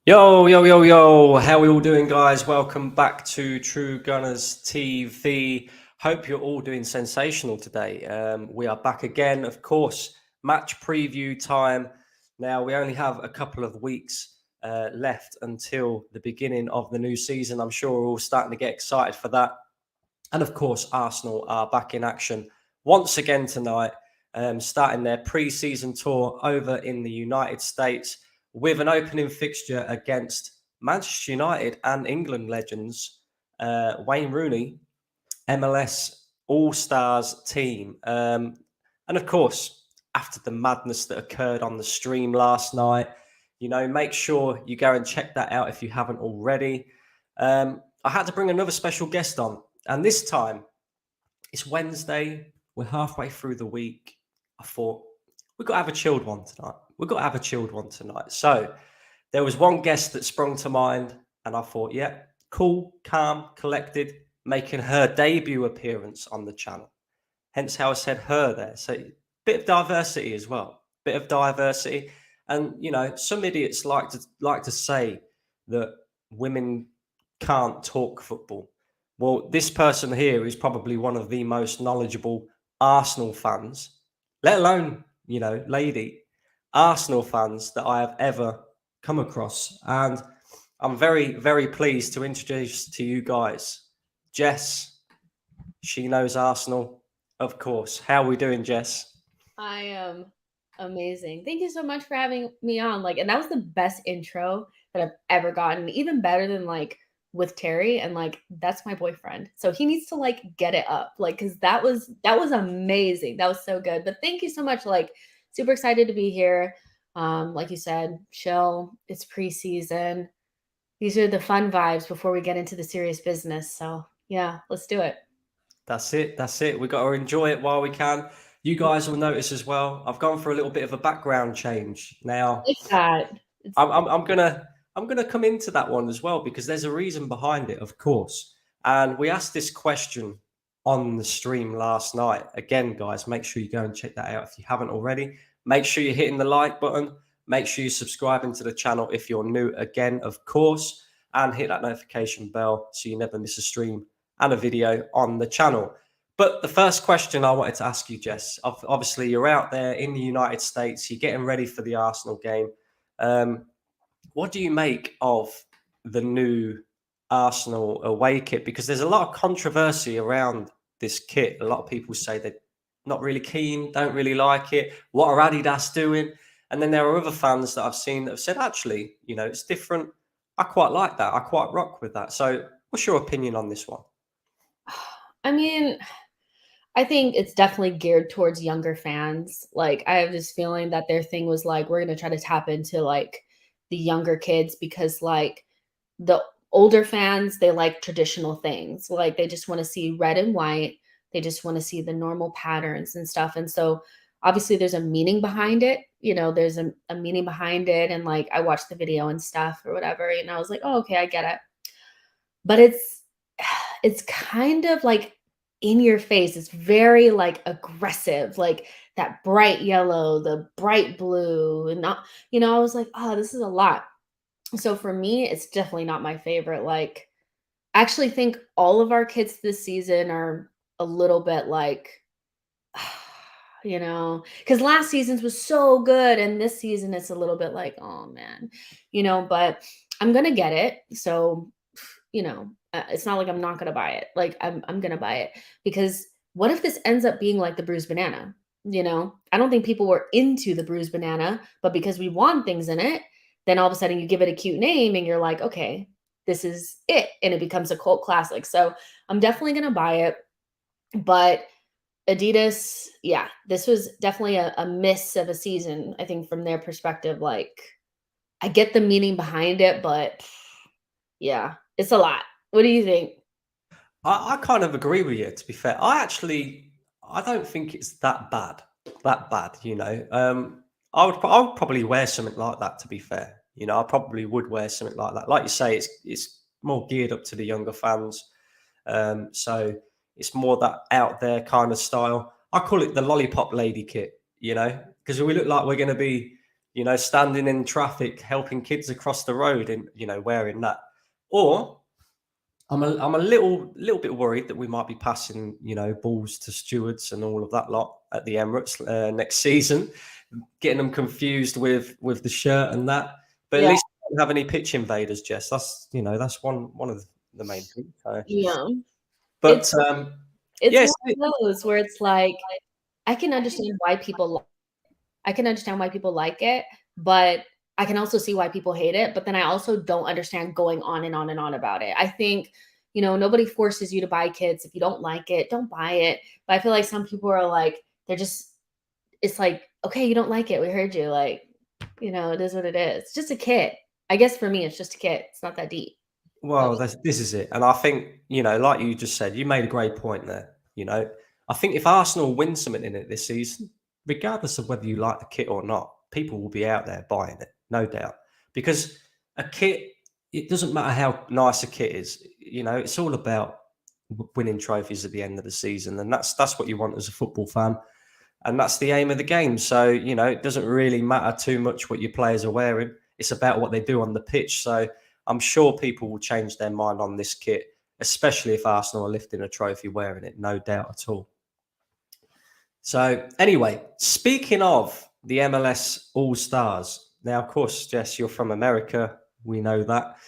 Yo, yo, yo, yo. How are we all doing, guys? Welcome back to True Gunners TV. Hope you're all doing sensational today. We are back again, of course, match preview time. Now, we only have a couple of weeks left until the beginning of the new season. I'm sure we're all starting to get excited for that. And of course, Arsenal are back in action once again tonight, starting their pre-season tour over in the United States with an opening fixture against Manchester United and England legends, Wayne Rooney, MLS All-Stars team. And of course, after the madness that occurred on the stream last night, make sure you go and check that out if you haven't already. I had to bring another special guest on. And this time, it's Wednesday. We're halfway through the week. I thought, we've got to have a chilled one tonight. So there was one guest that sprung to mind. And I thought, yeah, cool, calm, collected, making her debut appearance on the channel. Hence how I said her there. So a bit of diversity as well. And, some idiots like to say that women can't talk football. Well, this person here is probably one of the most knowledgeable Arsenal fans, let alone, lady Arsenal fans that I have ever come across. And I'm very, very pleased to introduce to you guys Jess. She knows Arsenal, of course. How are we doing, Jess? I am amazing. Thank you so much for having me on. And that was the best intro that I've ever gotten, even better than with Terry, and that's my boyfriend, so he needs to get it up, because that was amazing. That was so good. But thank you so much. Super excited to be here. Like you said, chill. It's preseason. These are the fun vibes before we get into the serious business. So yeah, let's do it. That's it. We got to enjoy it while we can. You guys will notice as well, I've gone for a little bit of a background change now. It's that. I'm gonna come into that one as well, because there's a reason behind it, of course. And we asked this question on the stream last night. Again, guys, make sure you go and check that out if you haven't already. Make sure you're hitting the like button. Make sure you're subscribing to the channel if you're new again, of course, and hit that notification bell so you never miss a stream and a video on the channel. But the first question I wanted to ask you, Jess, obviously you're out there in the United States, you're getting ready for the Arsenal game. What do you make of the new Arsenal away kit? Because there's a lot of controversy around this kit. A lot of people say they're not really keen, don't really like it. What are Adidas doing? And then there are other fans that I've seen that have said, actually, it's different. I quite like that. I quite rock with that. So what's your opinion on this one? I mean, I think it's definitely geared towards younger fans. I have this feeling that their thing was we're going to try to tap into the younger kids, because the older fans, they like traditional things. They just want to see red and white. They just want to see the normal patterns and stuff. And so obviously there's a meaning behind it. There's a meaning behind it. And I watched the video and stuff or whatever, and I was like, oh, okay, I get it. But it's kind of in your face. It's very aggressive, that bright yellow, the bright blue, and not, I was like, oh, this is a lot. So for me, it's definitely not my favorite. I actually think all of our kids this season are a little bit because last season's was so good, and this season it's a little bit oh man, but I'm gonna get it. So it's not like I'm not gonna buy it. I'm gonna buy it, because what if this ends up being like the bruised banana? I don't think people were into the bruised banana, but because we want things in it, then all of a sudden you give it a cute name and you're like, okay, this is it. And it becomes a cult classic. So I'm definitely going to buy it. But Adidas, yeah, this was definitely a miss of a season, I think, from their perspective. I get the meaning behind it, but yeah, it's a lot. What do you think? I kind of agree with you, to be fair. I don't think it's that bad. I would probably wear something like that, to be fair. I probably would wear something like that. Like you say, it's more geared up to the younger fans. So it's more that out there kind of style. I call it the lollipop lady kit, because we look like we're going to be, you know, standing in traffic, helping kids across the road and, you know, wearing that. Or I'm a little bit worried that we might be passing, you know, balls to stewards and all of that lot at the Emirates next season, getting them confused with the shirt and that. But at Yeah. least we don't have any pitch invaders, Jess. That's, you know, that's one of the main things. So, Yeah. but It's yes, one of those where it's like, I can understand why people like it, but I can also see why people hate it. But then I also don't understand going on and on and on about it. I think, you know, nobody forces you to buy kits. If you don't like it, don't buy it. But I feel like some people are like, it's like, okay, you don't like it. We heard you. Like, you know, it is what it is. It's just a kit. I guess for me, it's just a kit. It's not that deep. well, this is it. And I think, you know, like you just said, you made a great point there. You know, I think if Arsenal win something in it this season, regardless of whether you like the kit or not, people will be out there buying it, no doubt. Because a kit, it doesn't matter how nice a kit is. You know, it's all about winning trophies at the end of the season, and that's what you want as a football fan, and that's the aim of the game. So, you know, it doesn't really matter too much what your players are wearing. It's about what they do on the pitch. So I'm sure people will change their mind on this kit, especially if Arsenal are lifting a trophy wearing it, no doubt at all. So anyway, speaking of the MLS All-Stars, now, of course, Jess, you're from America. We know that.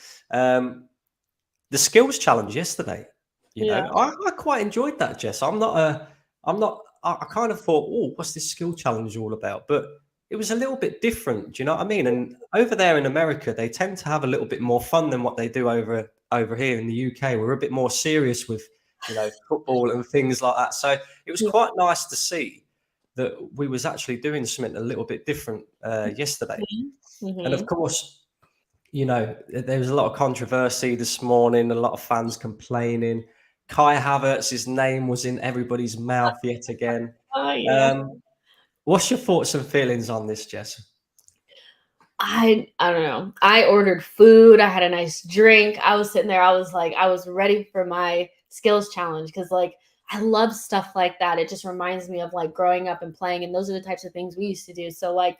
The skills challenge yesterday, you know, I quite enjoyed that, Jess. I kind of thought, oh, what's this skill challenge all about? But it was a little bit different. Do you know what I mean? And over there in America, they tend to have a little bit more fun than what they do over here in the UK. We're a bit more serious with, you know, football and things like that. So it was quite nice to see that we was actually doing something a little bit different yesterday. Mm-hmm. And of course, you know, there was a lot of controversy this morning, a lot of fans complaining. Kai Havertz's name was in everybody's mouth yet again. Oh, yeah. What's your thoughts and feelings on this, Jess? I don't know. I ordered food. I had a nice drink. I was sitting there. I was like, I was ready for my skills challenge because, like, I love stuff like that. It just reminds me of like growing up and playing, and those are the types of things we used to do. So, like,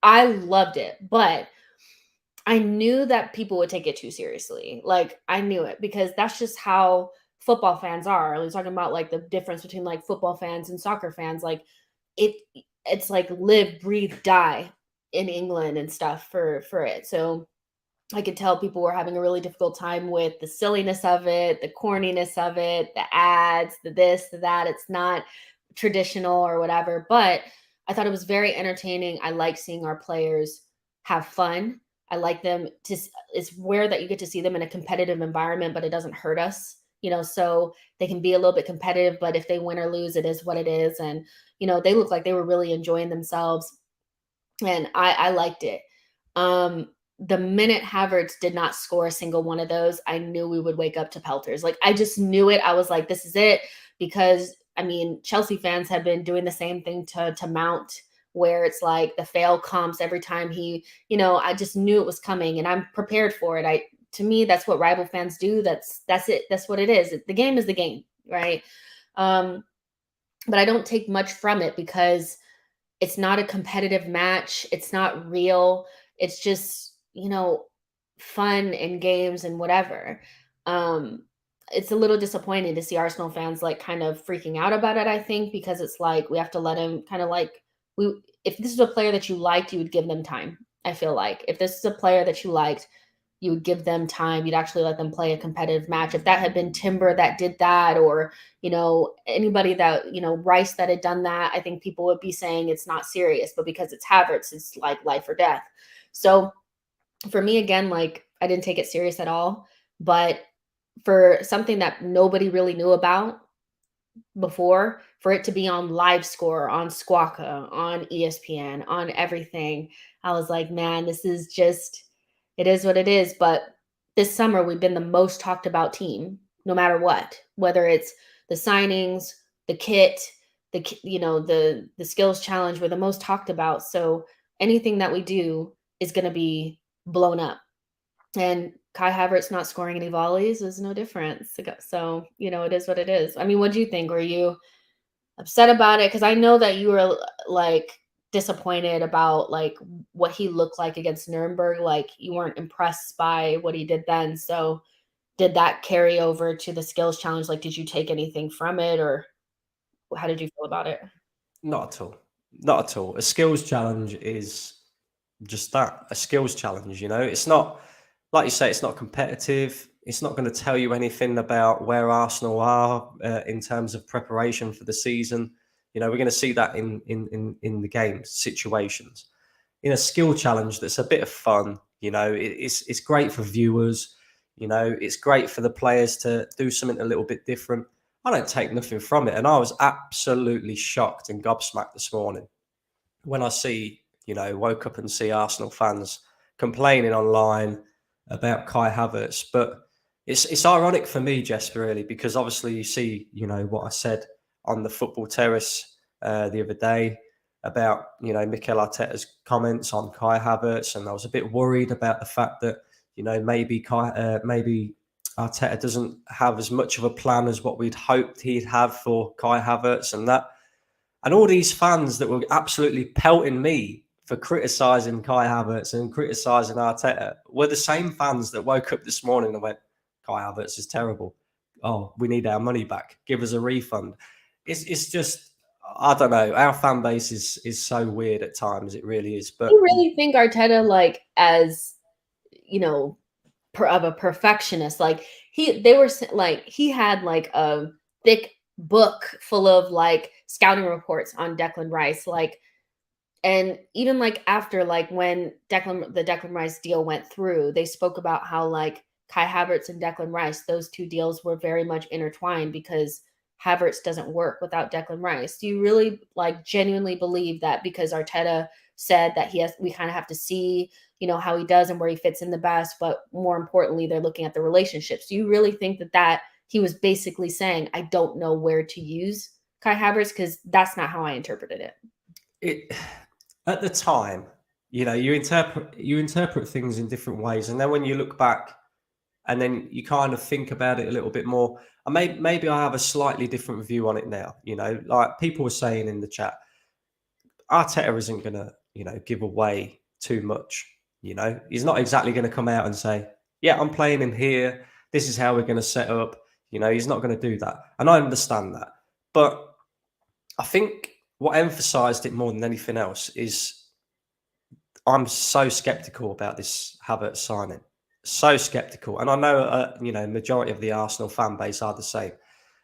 I loved it, but I knew that people would take it too seriously. Like, I knew it because that's just how football fans are. I was talking about like the difference between like football fans and soccer fans. Like, it's like live, breathe, die in England and stuff for it. So I could tell people were having a really difficult time with the silliness of it, the corniness of it, the ads, the this, the that. It's not traditional or whatever, but I thought it was very entertaining. I like seeing our players have fun. I like them to, it's rare that you get to see them in a competitive environment, but it doesn't hurt us, you know, so they can be a little bit competitive, but if they win or lose, it is what it is. And, you know, they look like they were really enjoying themselves. And I liked it. The minute Havertz did not score a single one of those, I knew we would wake up to pelters. Like, I just knew it. I was like, this is it. Because, I mean, Chelsea fans have been doing the same thing to Mount, where it's like the fail comps every time he, you know, I just knew it was coming and I'm prepared for it. To me, that's what rival fans do. That's it. That's what it is. The game is the game, right? But I don't take much from it because it's not a competitive match. It's not real. It's just, you know, fun and games and whatever. It's a little disappointing to see Arsenal fans like kind of freaking out about it, I think, because it's like we have to let him kind of like, if this is a player that you liked, you would give them time. I feel like if this is a player that you liked, you would give them time. You'd actually let them play a competitive match. If that had been Timber that did that, or, you know, anybody that, you know, Rice that had done that, I think people would be saying it's not serious. But because it's Havertz, it's like life or death. So for me, again, like, I didn't take it serious at all. But for something that nobody really knew about before, for it to be on Live Score, on Squawka, on ESPN, on everything, I was like, man, this is just, it is what it is. But this summer, we've been the most talked about team, no matter what, whether it's the signings, the kit, you know, the skills challenge, we're the most talked about. So anything that we do is going to be blown up. And Kai Havertz not scoring any volleys is no difference. So, you know, it is what it is. I mean, what do you think? Were you upset about it? Because I know that you were like, disappointed about like what he looked like against Nuremberg. Like you weren't impressed by what he did then. So did that carry over to the skills challenge? Like, did you take anything from it, or how did you feel about it? Not at all. Not at all. A skills challenge is just that, a skills challenge. It's not, like you say, it's not competitive. It's not going to tell you anything about where Arsenal are in terms of preparation for the season. We're going to see that in the game situations. In a skill challenge that's a bit of fun, it's great for viewers. It's great for the players to do something a little bit different. I don't take nothing from it, and I was absolutely shocked and gobsmacked this morning when I woke up and see Arsenal fans complaining online about Kai Havertz. But it's ironic for me, Jess, really, because obviously you see, what I said on the football terrace the other day about, Mikel Arteta's comments on Kai Havertz, and I was a bit worried about the fact that, maybe Arteta doesn't have as much of a plan as what we'd hoped he'd have for Kai Havertz, and all these fans that were absolutely pelting me for criticising Kai Havertz and criticising Arteta were the same fans that woke up this morning and went, Kai Havertz is terrible. Oh, we need our money back. Give us a refund. It's just, I don't know. Our fan base is so weird at times. It really is. But you really think Arteta, like, as of a perfectionist, like he had like a thick book full of like scouting reports on Declan Rice, like, and even like after like when the Declan Rice deal went through, they spoke about how like Kai Havertz and Declan Rice, those two deals were very much intertwined because Havertz doesn't work without Declan Rice. Do you really like genuinely believe that because Arteta said that we kind of have to see, how he does and where he fits in the best, but more importantly, they're looking at the relationships. Do you really think that he was basically saying, I don't know where to use Kai Havertz? Because that's not how I interpreted it. At the time, you interpret things in different ways, and then when you look back and then you kind of think about it a little bit more, and maybe I have a slightly different view on it now. Like people were saying in the chat, Arteta isn't going to, give away too much. He's not exactly going to come out and say, yeah, I'm playing him here. This is how we're going to set up. He's not going to do that. And I understand that. But I think what emphasized it more than anything else is I'm so skeptical about this Havertz signing. So skeptical. And I know, majority of the Arsenal fan base are the same.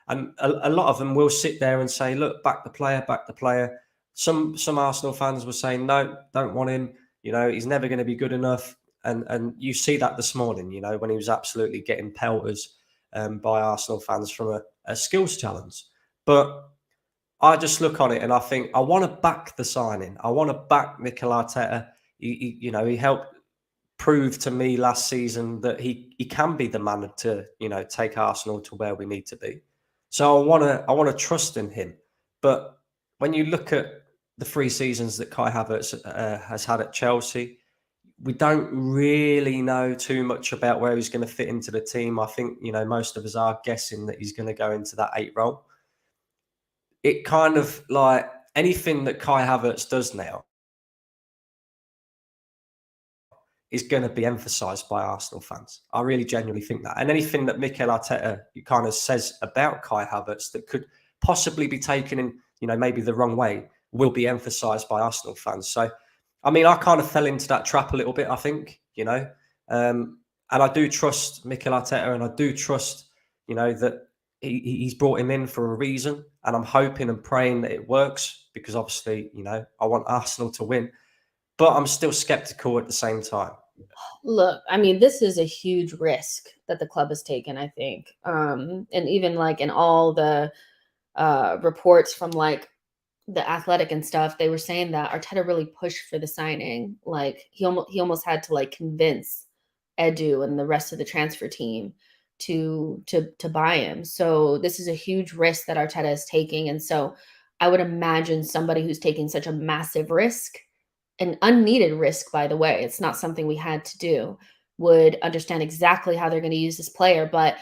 And a lot of them will sit there and say, look, back the player, back the player. Some Arsenal fans were saying, no, don't want him. He's never going to be good enough. And you see that this morning, when he was absolutely getting pelters by Arsenal fans from a skills challenge. But I just look on it and I think I want to back the signing. I want to back Mikel Arteta. He helped prove to me last season that he can be the man to, take Arsenal to where we need to be. So I want to trust in him. But when you look at the 3 seasons that Kai Havertz has had at Chelsea, we don't really know too much about where he's going to fit into the team. I think, most of us are guessing that he's going to go into that 8 role. It kind of like anything that Kai Havertz does now is going to be emphasised by Arsenal fans. I really genuinely think that. And anything that Mikel Arteta kind of says about Kai Havertz that could possibly be taken in, maybe the wrong way will be emphasised by Arsenal fans. So, I mean, I kind of fell into that trap a little bit, I think, and I do trust Mikel Arteta, and I do trust, that he's brought him in for a reason, and I'm hoping and praying that it works because obviously, I want Arsenal to win. But I'm still skeptical at the same time. Look, I mean, this is a huge risk that the club has taken, I think. And even like in all the reports from like the Athletic and stuff, they were saying that Arteta really pushed for the signing. Like he almost had to like convince Edu and the rest of the transfer team to buy him. So this is a huge risk that Arteta is taking. And so I would imagine somebody who's taking such a massive risk, an unneeded risk, by the way, it's not something we had to do, would understand exactly how they're going to use this player. But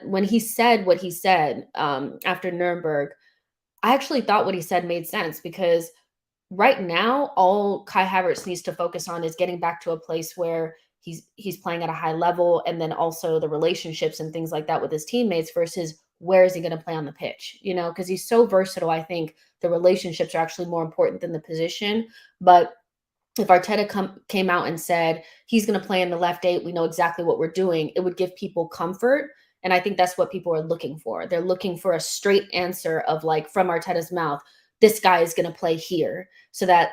when he said what he said after Nuremberg, I actually thought what he said made sense because right now, all Kai Havertz needs to focus on is getting back to a place where he's playing at a high level, and then also the relationships and things like that with his teammates versus where is he going to play on the pitch, because he's so versatile. I think the relationships are actually more important than the position. But if Arteta came out and said he's going to play in the left 8, we know exactly what we're doing, it would give people comfort. And I think that's what people are looking for. They're looking for a straight answer of, like, from Arteta's mouth, this guy is going to play here, so that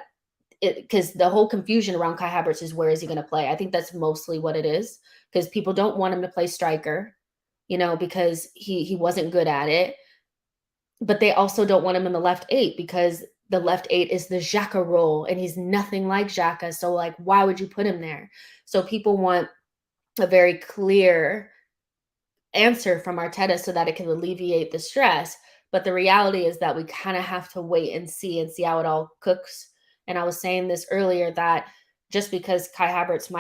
because the whole confusion around Kai Havertz is, where is he going to play? I think that's mostly what it is, because people don't want him to play striker, because he wasn't good at it. But they also don't want him in the left 8 because the left 8 is the Xhaka role, and he's nothing like Xhaka. So, like, why would you put him there? So people want a very clear answer from Arteta so that it can alleviate the stress. But the reality is that we kind of have to wait and see how it all cooks. And I was saying this earlier, that just because Kai Havertz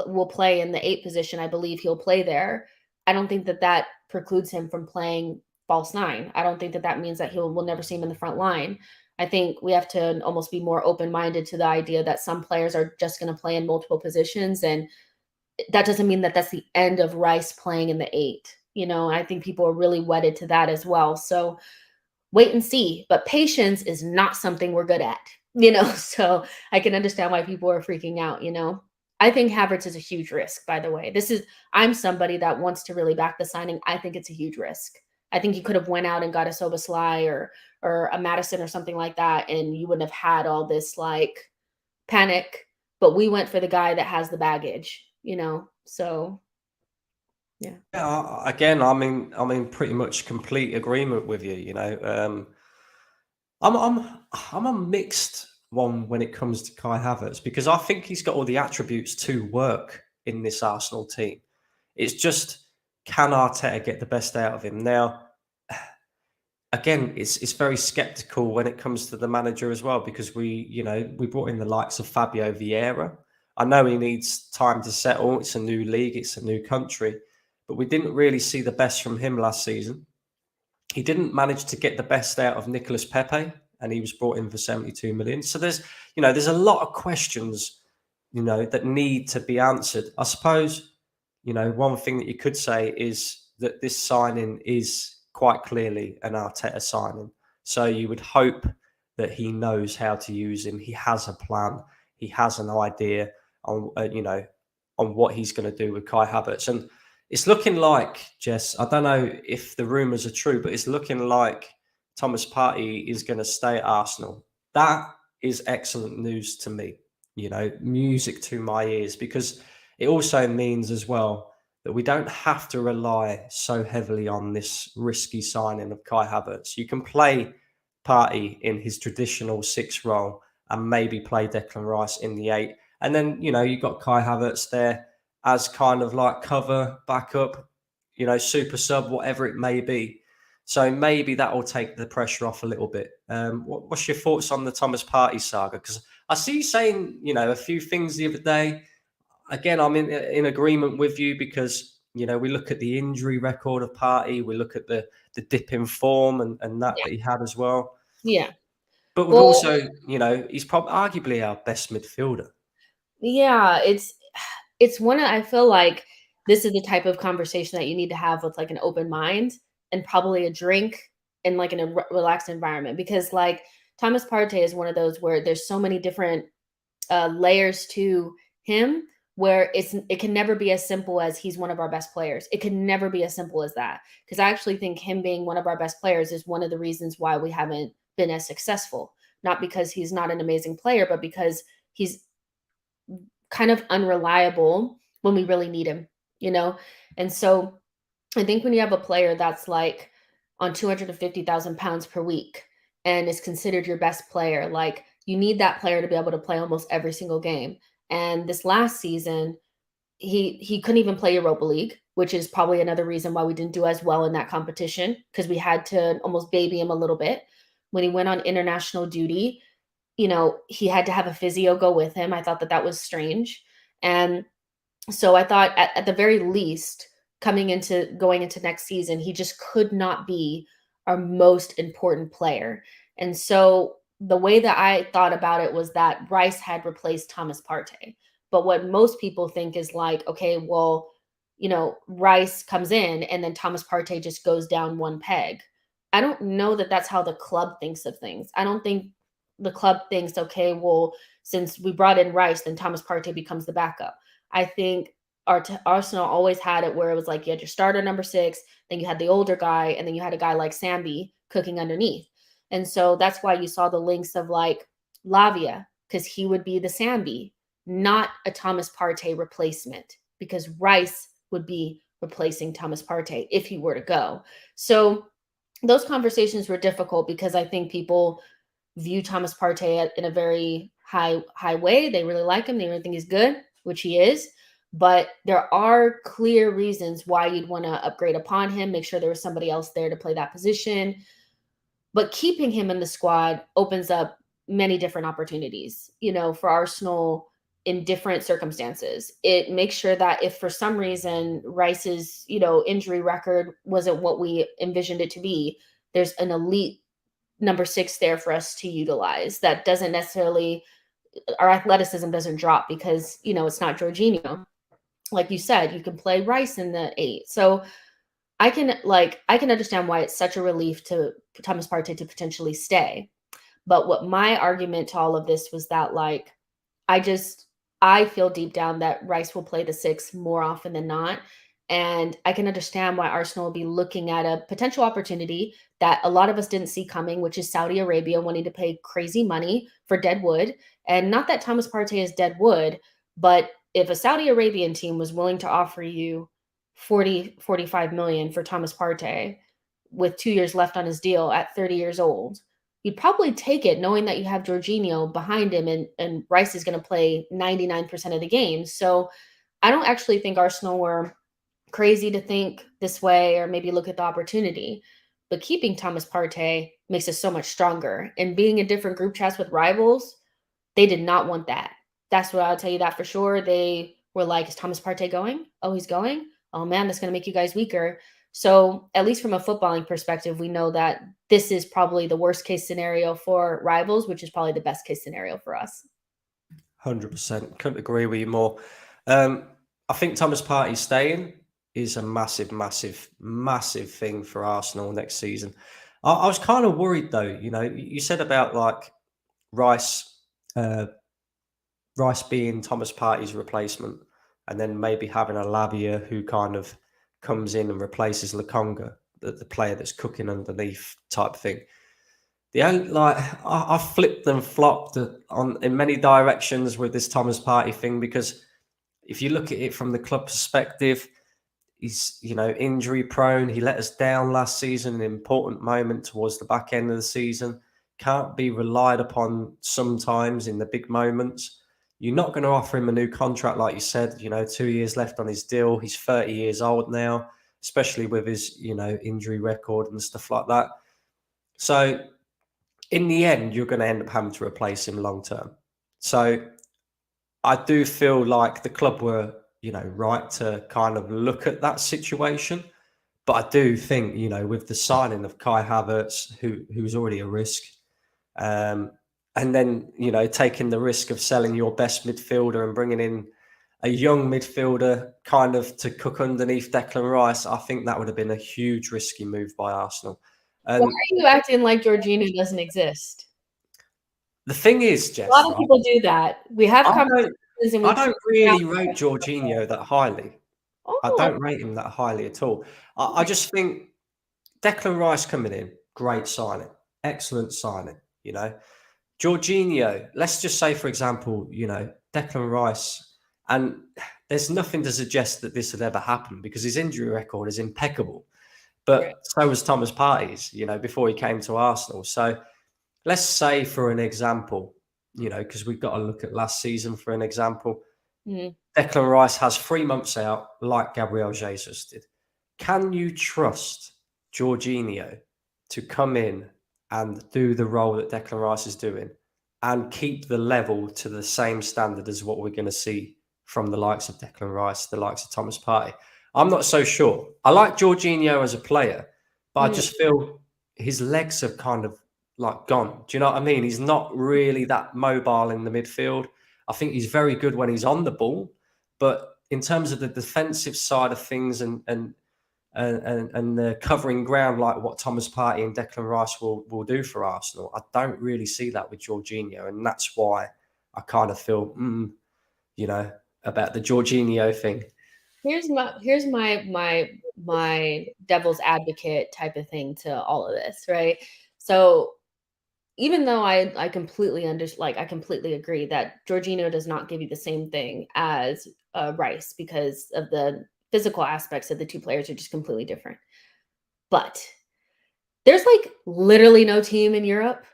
will play in the 8 position, I believe he'll play there, I don't think that precludes him from playing false 9. I don't think that means that we'll never see him in the front line. I think we have to almost be more open-minded to the idea that some players are just going to play in multiple positions, and that doesn't mean that that's the end of Rice playing in the 8. I think people are really wedded to that as well. So wait and see. But patience is not something we're good at, so I can understand why people are freaking out. I think Havertz is a huge risk, by the way. I'm somebody that wants to really back the signing. I think it's a huge risk. I think you could have went out and got a Szoboszlai or a Madison or something like that, and you wouldn't have had all this, like, panic. But we went for the guy that has the baggage, so yeah. Yeah, again, I'm in pretty much complete agreement with you. I'm a mixed one when it comes to Kai Havertz, because I think he's got all the attributes to work in this Arsenal team. It's just, can Arteta get the best out of him? Now, again, it's very skeptical when it comes to the manager as well, because we brought in the likes of Fabio Vieira. I know he needs time to settle. It's a new league, it's a new country, but we didn't really see the best from him last season. He didn't manage to get the best out of Nicolas Pepe, and he was brought in for 72 million. So there's a lot of questions, that need to be answered. I suppose, one thing that you could say is that this signing is quite clearly an Arteta signing. So you would hope that he knows how to use him. He has a plan. He has an idea on, on what he's going to do with Kai Havertz. And it's looking like, Jess, I don't know if the rumours are true, but it's looking like Thomas Partey is going to stay at Arsenal. That is excellent news to me, music to my ears, because it also means as well that we don't have to rely so heavily on this risky signing of Kai Havertz. You can play Partey in his traditional 6 role and maybe play Declan Rice in the 8. And then, you've got Kai Havertz there as kind of like cover, backup, super sub, whatever it may be. So maybe that will take the pressure off a little bit. What's your thoughts on the Thomas Partey saga? Because I see you saying, a few things the other day. Again, I'm in agreement with you, because, we look at the injury record of Partey, we look at the dip in form and that he had as well. Yeah. But we've also, he's probably arguably our best midfielder. Yeah, it's one of, I feel like this is the type of conversation that you need to have with, like, an open mind and probably a drink and, like, in a relaxed environment, because, like, Thomas Partey is one of those where there's so many different layers to him, where it can never be as simple as he's one of our best players. It can never be as simple as that, because I actually think him being one of our best players is one of the reasons why we haven't been as successful. Not because he's not an amazing player, but because he's kind of unreliable when we really need him, And so I think when you have a player that's, like, on 250,000 pounds per week and is considered your best player, like, you need that player to be able to play almost every single game. And this last season, he couldn't even play Europa League, which is probably another reason why we didn't do as well in that competition, because we had to almost baby him a little bit. When he went on international duty, he had to have a physio go with him. I thought that was strange. And so I thought at the very least, going into next season, he just could not be our most important player. And so the way that I thought about it was that Rice had replaced Thomas Partey. But what most people think is like, okay, well, Rice comes in and then Thomas Partey just goes down one peg. I don't know that that's how the club thinks of things. I don't think the club thinks, okay, well, since we brought in Rice, then Thomas Partey becomes the backup. I think Arsenal always had it where it was like you had your starter number 6, then you had the older guy, and then you had a guy like Sambi cooking underneath. And so that's why you saw the links of like Lavia, because he would be the Sambi, not a Thomas Partey replacement, because Rice would be replacing Thomas Partey if he were to go. So those conversations were difficult because I think people view Thomas Partey in a very high way. They really like him. They really think he's good, which he is. But there are clear reasons why you'd want to upgrade upon him, make sure there was somebody else there to play that position. But keeping him in the squad opens up many different opportunities, for Arsenal in different circumstances. It makes sure that if for some reason Rice's, injury record wasn't what we envisioned it to be, there's an elite number 6 there for us to utilize. That doesn't necessarily, our athleticism doesn't drop because, it's not Jorginho. Like you said, you can play Rice in the 8. So I can understand why it's such a relief to Thomas Partey to potentially stay. But what my argument to all of this was that, like, I feel deep down that Rice will play the 6 more often than not. And I can understand why Arsenal will be looking at a potential opportunity that a lot of us didn't see coming, which is Saudi Arabia wanting to pay crazy money for deadwood. And not that Thomas Partey is deadwood, but if a Saudi Arabian team was willing to offer you 45 million for Thomas Partey with 2 years left on his deal at 30 years old, you'd probably take it knowing that you have Jorginho behind him and Rice is going to play 99% of the games. So I don't actually think Arsenal were crazy to think this way or maybe look at the opportunity. But keeping Thomas Partey makes us so much stronger. And being in different group chats with rivals, they did not want that. That's what I'll tell you that for sure. They were like, is Thomas Partey going? Oh, he's going? Oh man, that's going to make you guys weaker. So at least from a footballing perspective, we know that this is probably the worst case scenario for rivals, which is probably the best case scenario for us. 100%. Couldn't agree with you more. I think Thomas Partey staying is a massive, massive, massive thing for Arsenal next season. I was kind of worried though, you said about like Rice being Thomas Partey's replacement and then maybe having a Lavia who kind of comes in and replaces Lokonga, the player that's cooking underneath type thing. I flipped and flopped in many directions with this Thomas Partey thing, because if you look at it from the club perspective, he's, injury prone. He let us down last season, an important moment towards the back end of the season. Can't be relied upon sometimes in the big moments. You're not going to offer him a new contract, like you said, 2 years left on his deal. He's 30 years old now, especially with his, injury record and stuff like that. So in the end, you're going to end up having to replace him long term. So I do feel like the club were, right to kind of look at that situation. But I do think, with the signing of Kai Havertz, who's already a risk, and then, taking the risk of selling your best midfielder and bringing in a young midfielder kind of to cook underneath Declan Rice, I think that would have been a huge risky move by Arsenal. Why are you acting like Jorginho doesn't exist? The thing is, Jess, a lot of people do that. We have conversations. I don't really rate Jorginho that highly. Oh. I don't rate him that highly at all. I just think Declan Rice coming in, great signing, excellent signing, Jorginho, let's just say, for example, Declan Rice, and there's nothing to suggest that this would ever happen because his injury record is impeccable. But so was Thomas Partey's, before he came to Arsenal. So let's say, for an example, because we've got to look at last season for an example. Declan Rice has 3 months out like Gabriel Jesus did. Can you trust Jorginho to come in and do the role that Declan Rice is doing and keep the level to the same standard as what we're going to see from the likes of Declan Rice, the likes of Thomas Partey? I'm not so sure. I like Jorginho as a player, but I just feel his legs have kind of like gone. Do you know what I mean? He's not really that mobile in the midfield. I think he's very good when he's on the ball, but in terms of the defensive side of things and the covering ground like what Thomas Partey and Declan Rice will do for Arsenal, I don't really see that with Jorginho, and that's why I kind of feel, you know, about the Jorginho thing. Here's my devil's advocate type of thing to all of this, right? So even though I completely I completely agree that Jorginho does not give you the same thing as Rice because of the physical aspects of the two players are just completely different. But there's like literally no team in Europe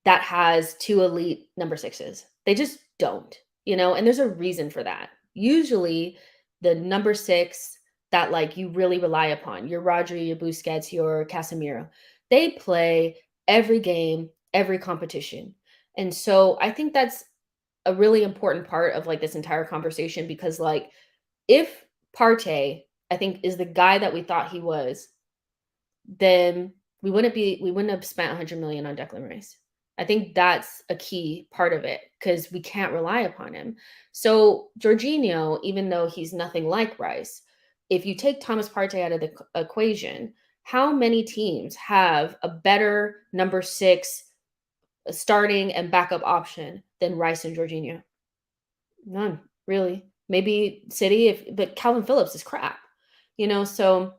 that has two elite number sixes. They just don't, and there's a reason for that. Usually the number six that like you really rely upon, your Rodri, your Busquets, your Casemiro, they play every game, every competition. And so I think that's a really important part of like this entire conversation because like if Partey, I think, is the guy that we thought he was, then we wouldn't have spent 100 million on Declan Rice. I think that's a key part of it because we can't rely upon him. So Jorginho, even though he's nothing like Rice, if you take Thomas Partey out of the equation, how many teams have a better number six starting and backup option than Rice and Jorginho? None, really. Maybe City, but Calvin Phillips is crap, So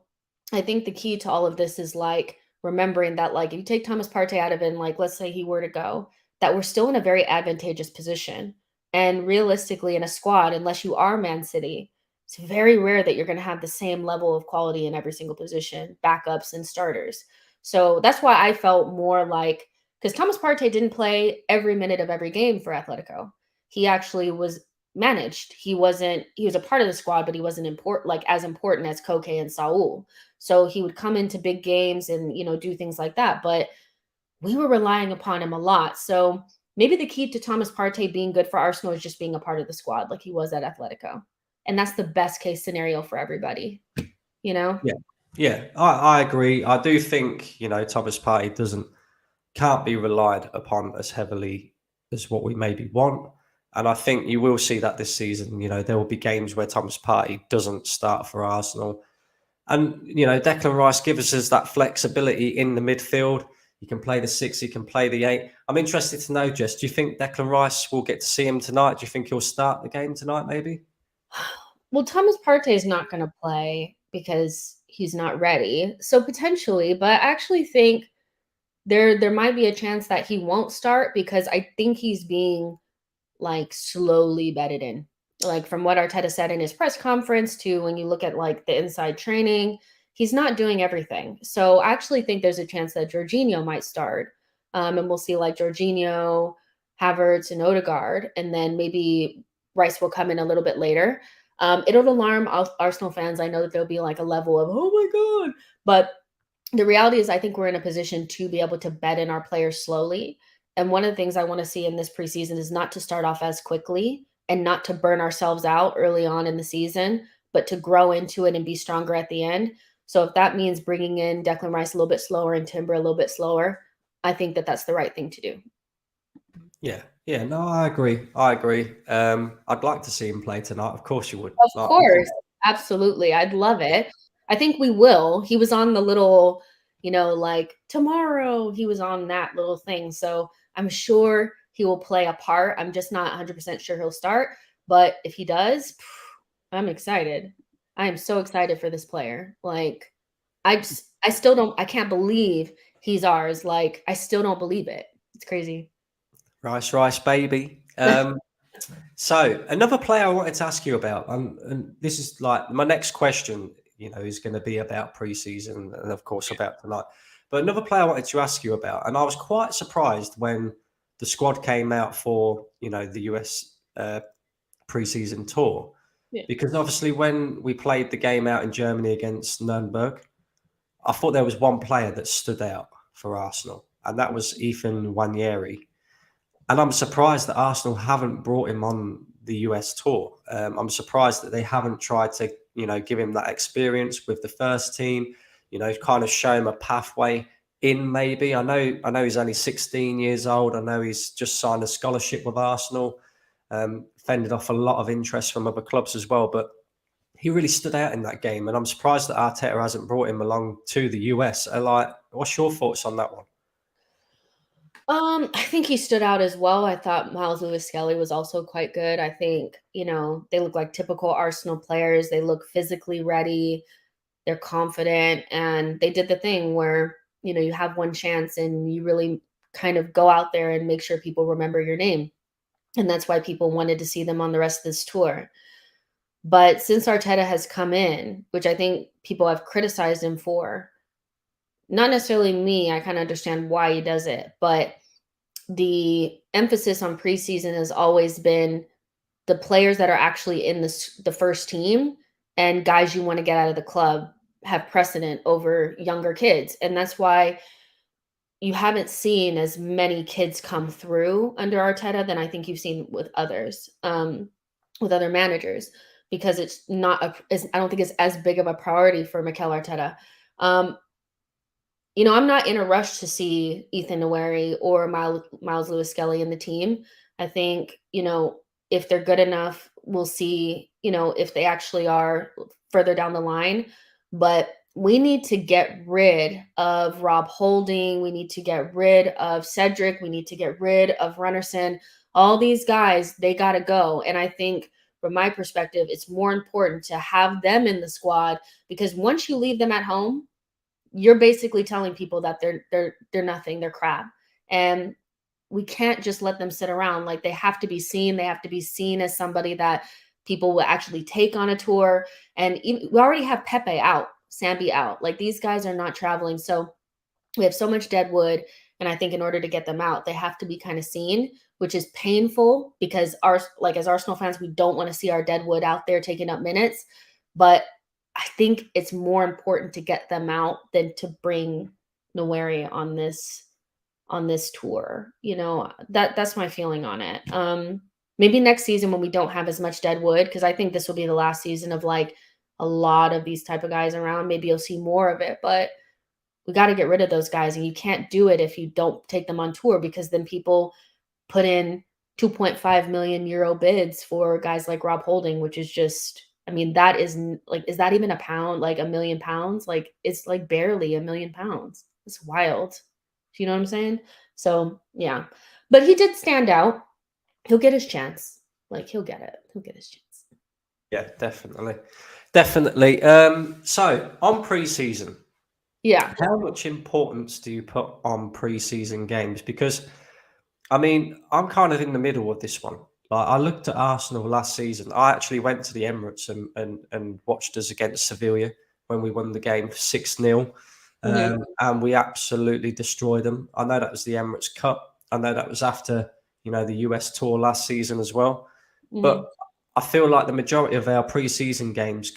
I think the key to all of this is like remembering that, like, if you take Thomas Partey out of it, and like, let's say he were to go, that we're still in a very advantageous position. And realistically, in a squad, unless you are Man City, it's very rare that you're going to have the same level of quality in every single position, backups and starters. So that's why I felt more like, because Thomas Partey didn't play every minute of every game for Atletico. He actually was managed. He was a part of the squad, but he wasn't as important as Koke and Saul. So he would come into big games and, do things like that. But we were relying upon him a lot. So maybe the key to Thomas Partey being good for Arsenal is just being a part of the squad like he was at Atletico. And that's the best case scenario for everybody, Yeah. Yeah, I agree. I do think, Thomas Partey can't be relied upon as heavily as what we maybe want. And I think you will see that this season. There will be games where Thomas Partey doesn't start for Arsenal. And, Declan Rice gives us that flexibility in the midfield. He can play the 6, he can play the 8. I'm interested to know, Jess, do you think Declan Rice will get to see him tonight? Do you think he'll start the game tonight, maybe? Well, Thomas Partey is not going to play because he's not ready. So potentially, but I actually think there might be a chance that he won't start because I think he's being like slowly bedded in. Like from what Arteta said in his press conference to when you look at like the inside training, he's not doing everything. So I actually think there's a chance that Jorginho might start. And we'll see like Jorginho, Havertz, and Odegaard. And then maybe Rice will come in a little bit later. It'll alarm Arsenal fans. I know that there'll be like a level of, oh my God. But the reality is I think we're in a position to be able to bed in our players slowly. And one of the things I want to see in this preseason is not to start off as quickly and not to burn ourselves out early on in the season, but to grow into it and be stronger at the end. So if that means bringing in Declan Rice a little bit slower and Timber a little bit slower, I think that that's the right thing to do. Yeah. Yeah, no, I agree. I'd like to see him play tonight. Of course you would. Of course. Absolutely. I'd love it. I think we will. He was on the little, like tomorrow he was on that little thing. So I'm sure he will play a part. I'm just not 100% sure he'll start. But if he does, I'm excited. I am so excited for this player. Like, I can't believe he's ours. Like, I still don't believe it. It's crazy. Rice, baby. So another player I wanted to ask you about, and this is like my next question, is going to be about preseason and of course about tonight. But another player I wanted to ask you about, and I was quite surprised when the squad came out for, the US preseason tour, because obviously when we played the game out in Germany against Nürnberg, I thought there was one player that stood out for Arsenal, and that was Ethan Nwaneri. And I'm surprised that Arsenal haven't brought him on the US tour. I'm surprised that they haven't tried to, give him that experience with the first team, kind of show him a pathway in maybe. I know he's only 16 years old. I know he's just signed a scholarship with Arsenal, fended off a lot of interest from other clubs as well. But he really stood out in that game, and I'm surprised that Arteta hasn't brought him along to the US. What's your thoughts on that one? I think he stood out as well. I thought Miles Lewis-Skelly was also quite good. I think, they look like typical Arsenal players. They look physically ready. They're confident, and they did the thing where, you have one chance and you really kind of go out there and make sure people remember your name. And that's why people wanted to see them on the rest of this tour. But since Arteta has come in, which I think people have criticized him for, not necessarily me, I kind of understand why he does it, but the emphasis on preseason has always been the players that are actually in the first team and guys you want to get out of the club have precedent over younger kids. And that's why you haven't seen as many kids come through under Arteta than I think you've seen with others, with other managers, because it's not I don't think it's as big of a priority for Mikel Arteta. I'm not in a rush to see Ethan Nwaneri or Miles Lewis-Skelly in the team. I think, if they're good enough, we'll see, if they actually are further down the line. But we need to get rid of Rob Holding. We need to get rid of Cedric. We need to get rid of Runnerson. All these guys, they got to go. And I think from my perspective, it's more important to have them in the squad, because once you leave them at home, you're basically telling people that they're nothing, they're crap. And we can't just let them sit around. Like, they have to be seen. They have to be seen as somebody that people will actually take on a tour. And we already have Pepe out, Sambi out. Like, these guys are not traveling. So we have so much deadwood. And I think in order to get them out, they have to be kind of seen, which is painful because as Arsenal fans, we don't want to see our deadwood out there taking up minutes. But I think it's more important to get them out than to bring Nwaneri on this tour. That's my feeling on it. Maybe next season when we don't have as much deadwood, because I think this will be the last season of like a lot of these type of guys around. Maybe you'll see more of it, but we got to get rid of those guys, and you can't do it if you don't take them on tour, because then people put in 2.5 million euro bids for guys like Rob Holding, which is just, that is like, is that even a pound? Like £1 million? Like, it's like barely £1 million. It's wild. Do you know what I'm saying? So yeah, but he did stand out. He'll get his chance. Like, he'll get it. He'll get his chance. Yeah, definitely. So on preseason, how much importance do you put on preseason games? Because I'm kind of in the middle of this one. Like, I looked at Arsenal last season. I actually went to the Emirates and watched us against Sevilla when we won the game 6-0. And we absolutely destroyed them. I know that was the Emirates Cup. I know that was after, the US tour last season as well. But I feel like the majority of our preseason games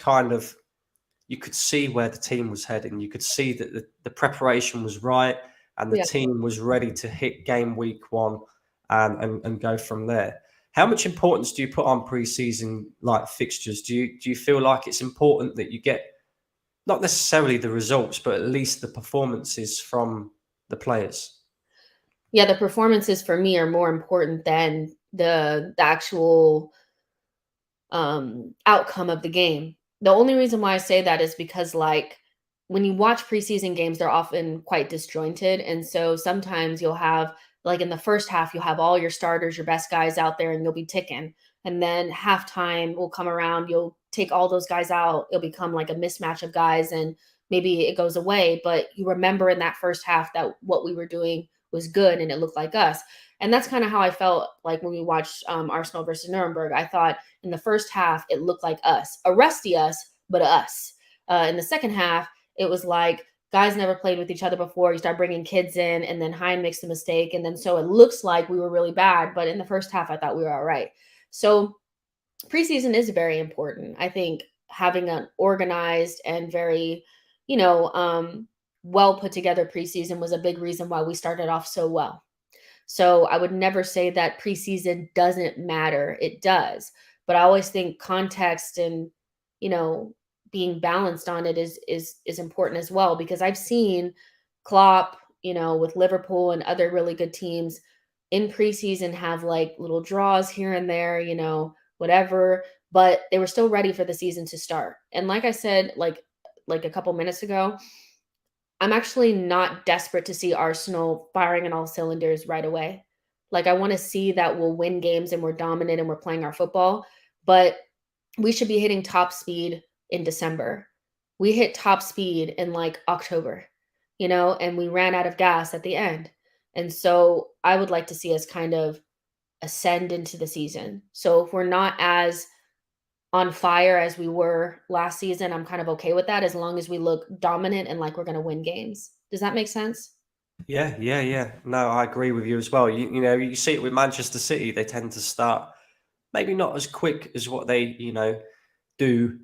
you could see where the team was heading. You could see that the preparation was right and the team was ready to hit game week 1 and go from there. How much importance do you put on preseason fixtures? Do you feel like it's important that you get not necessarily the results, but at least the performances from the players? Yeah, the performances for me are more important than the actual outcome of the game. The only reason why I say that is because, when you watch preseason games, they're often quite disjointed. And so sometimes you'll have, like, in the first half, you'll have all your starters, your best guys out there, and you'll be ticking. And then halftime will come around, you'll take all those guys out. It'll become like a mismatch of guys, and maybe it goes away. But you remember in that first half that what we were doing was good and it looked like us. And that's kind of how I felt like when we watched Arsenal versus Nuremberg. I thought in the first half, it looked like us, a rusty us, but us. In the second half, it was like guys never played with each other before. You start bringing kids in, and then Hein makes a mistake. And then so it looks like we were really bad. But in the first half, I thought we were all right. So preseason is very important. I think having an organized and very, well put together preseason was a big reason why we started off so well. So I would never say that preseason doesn't matter. It does. But I always think context and, being balanced on it is important as well, because I've seen Klopp with Liverpool and other really good teams in preseason have like little draws here and there, whatever, but they were still ready for the season to start. And like I said, like a couple minutes ago, I'm actually not desperate to see Arsenal firing on all cylinders right away. Like I want to see that we'll win games and we're dominant and we're playing our football, but we should be hitting top speed in December. We hit top speed in like October, and we ran out of gas at the end. And so I would like to see us kind of ascend into the season. So if we're not as on fire as we were last season, I'm kind of okay with that as long as we look dominant and like we're going to win games. Does that make sense? Yeah, yeah, yeah. No, I agree with you as well. You see it with Manchester City. They tend to start maybe not as quick as what they, do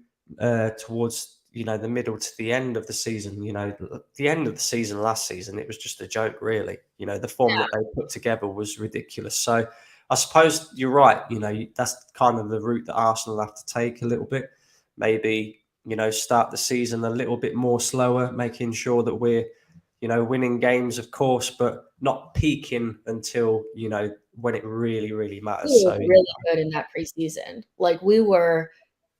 towards, the middle to the end of the season. The end of the season last season, it was just a joke, really. The form that they put together was ridiculous. So I suppose you're right. That's kind of the route that Arsenal have to take a little bit. Maybe, start the season a little bit more slower, making sure that we're, winning games, of course, but not peaking until, when it really, really We matters. were So, really good in that preseason. Like we were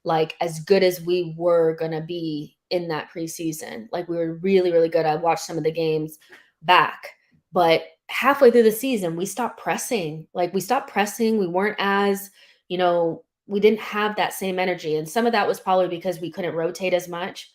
like as good as we were gonna be in that preseason. Like we were really, really good. I watched some of the games back, but halfway through the season, we stopped pressing. Like we stopped pressing. We weren't as, we didn't have that same energy. And some of that was probably because we couldn't rotate as much.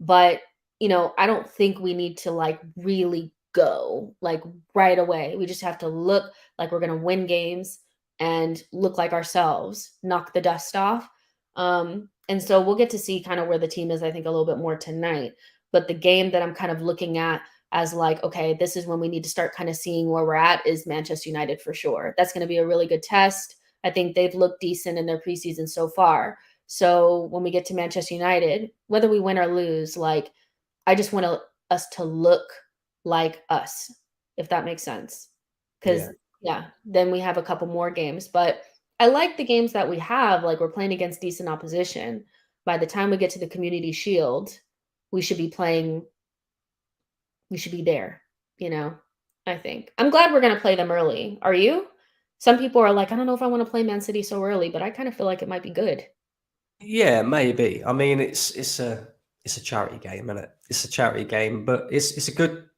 But, I don't think we need to like really go like right away. We just have to look like we're going to win games and look like ourselves, knock the dust off. And so we'll get to see kind of where the team is, I think, a little bit more tonight. But the game that I'm kind of looking at as like, okay, this is when we need to start kind of seeing where we're at is Manchester United for sure. That's going to be a really good test. I think they've looked decent in their preseason so far. So when we get to Manchester United, whether we win or lose, like I just want us to look like us, if that makes sense. Because yeah. yeah, then we have a couple more games. But I like the games that we have. Like we're playing against decent opposition. By the time we get to the Community Shield, we should be playing. We should be there. You know, I think I'm glad we're gonna play them early. Are you? Some people are like, I don't know if I want to play Man City so early, but I kind of feel like it might be good. Yeah, maybe. I mean, it's a charity game, isn't it? It's a charity game, but it's good